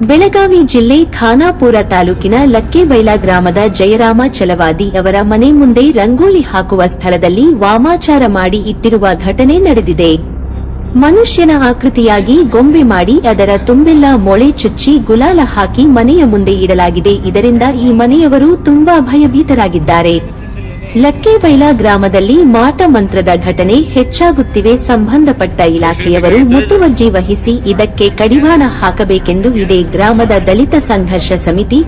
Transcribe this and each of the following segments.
ಬೆಳಗಾವಿ ಜಿಲ್ಲೆ ಖಾನಾಪುರ ತಾಲೂಕಿನ ಲಕ್ಕೆಬೈಲ ಗ್ರಾಮದ ಜಯರಾಮ ಚಲವಾದಿ ಅವರ ಮನೆ ಮುಂದೆ ರಂಗೋಲಿ ಹಾಕುವ ಸ್ಥಳದಲ್ಲಿ ವಾಮಾಚಾರ ಮಾಡಿ ಇಟ್ಟಿರುವ ಘಟನೆ ನಡೆದಿದೆ. ಮನುಷ್ಯನ ಆಕೃತಿಯಾಗಿ ಗೊಂಬೆ ಮಾಡಿ ಅದರ ತುಂಬೆಲ್ಲ ಮೊಳೆ ಚುಚ್ಚಿ ಗುಲಾಲ ಹಾಕಿ ಮನೆಯ ಮುಂದೆ ಇಡಲಾಗಿದೆ. ಇದರಿಂದ ಈ ಮನೆಯವರು ತುಂಬಾ ಭಯಭೀತರಾಗಿದ್ದಾರೆ. ಲಕ್ಕೆಬೈಲ ಗ್ರಾಮದಲ್ಲಿ ಮಾಟ ಮಂತ್ರದ ಘಟನೆ ಹೆಚ್ಚಾಗುತ್ತಿವೆ. ಸಂಬಂಧಪಟ್ಟ ಇಲಾಖೆಯವರು ಮುತುವರ್ಜಿ ವಹಿಸಿ ಇದಕ್ಕೆ ಕಡಿವಾಣ ಹಾಕಬೇಕೆಂದು ಇದೇ ಗ್ರಾಮದ ದಲಿತ ಸಂಘರ್ಷ ಸಮಿತಿ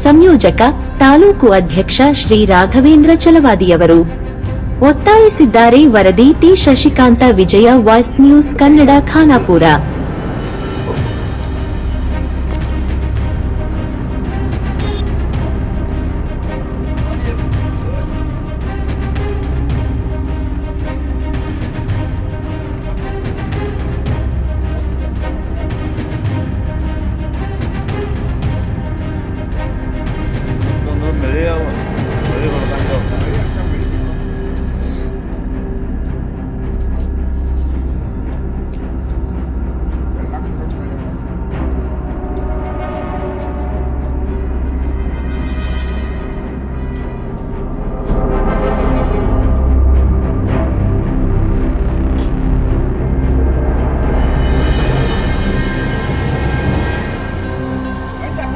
ಸಂಯೋಜಕ ತಾಲೂಕು ಅಧ್ಯಕ್ಷ ಶ್ರೀ ರಾಘವೇಂದ್ರ ಚಲವಾದಿಯವರು ಒತ್ತಾಯಿಸಿದ್ದಾರೆ. ವರದಿ ಟಿ ಶಶಿಕಾಂತ ವಿಜಯ ವಾಯ್ಸ್ ನ್ಯೂಸ್ ಕನ್ನಡ ಖಾನಾಪುರ.